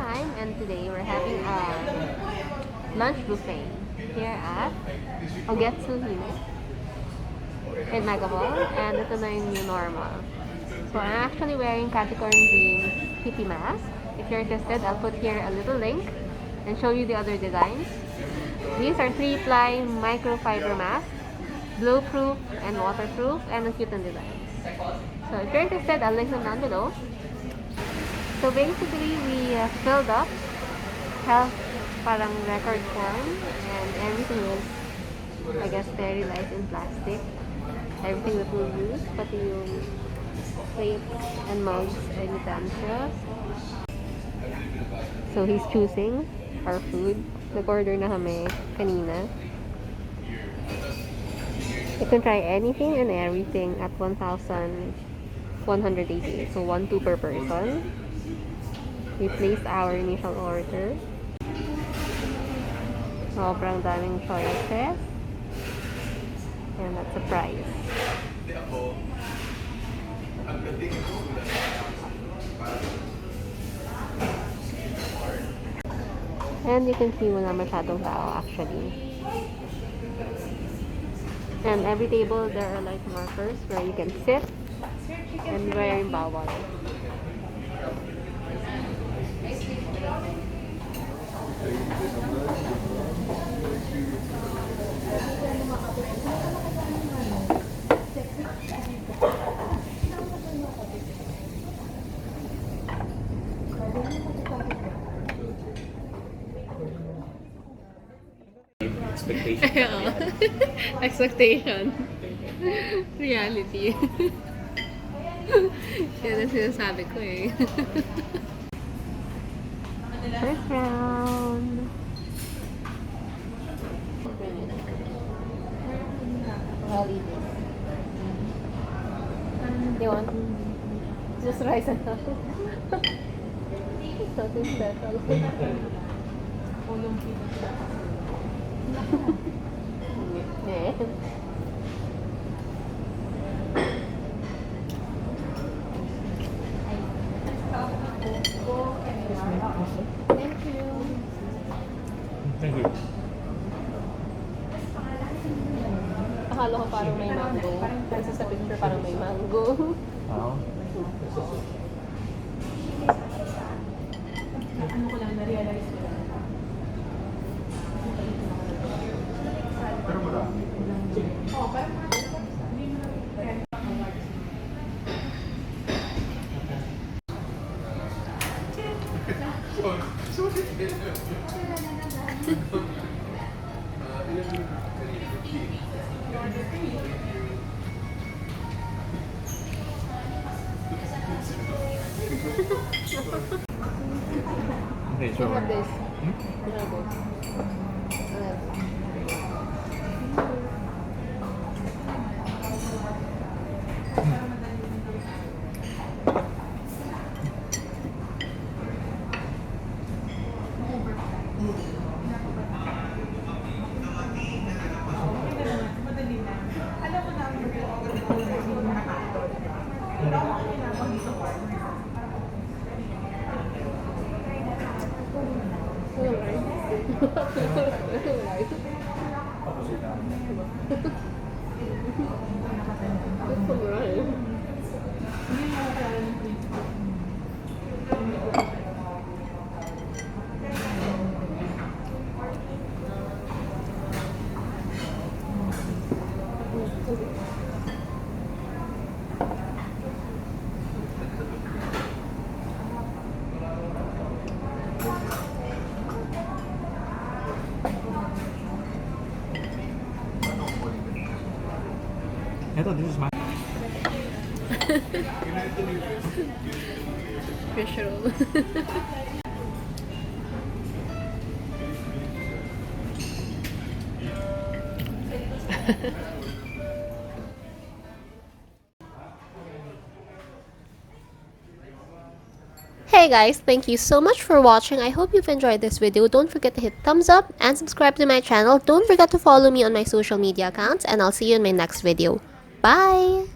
time, and today we're having a lunch buffet here at Ogetsu Hime in Megamall, and ito na yung new normal. So I'm actually wearing Capricorn Dream kitty mask. If you're interested, I'll put here a little link and show you the other designs. These are 3-ply microfiber masks, blow-proof and waterproof, and ang cute na designs. So if you're interested, I'll link them down below. So basically, we filled up health parang record form, and everything is, I guess, sterilized in plastic. Everything that we'll use, pati yung plates and mugs and utensils. So he's choosing our food. Nag-order na kami kanina. You can try anything and everything at 1,188. So 1-2 per person. We placed our initial order. Sobrang daming choices. And that's the price. And you can see wala masyadong tao actually. And every table there are like markers where you can sit and where yung bawal. Expectation. Expectation. Reality. Yan ang sinasabi ko eh. First round. I'll eat this. You want? Just rice and nothing. Nothing special. Yeah. Thank you. Thank you. Akala ko parang may mango. Kasi sa picture parang may mango. Oo. Ano ko lang na-realize ko lang. Pero marami. Oo, parang hindi mo na Okay, so What this? Hmm? What this? madali na. Alam ko na pero ako kinabang dito partner. Hindi mo kaya ng principle. Ito, this is my... Fish roll. Hey guys, thank you so much for watching. I hope you've enjoyed this video. Don't forget to hit thumbs up and subscribe to my channel. Don't forget to follow me on my social media accounts, and I'll see you in my next video. Bye!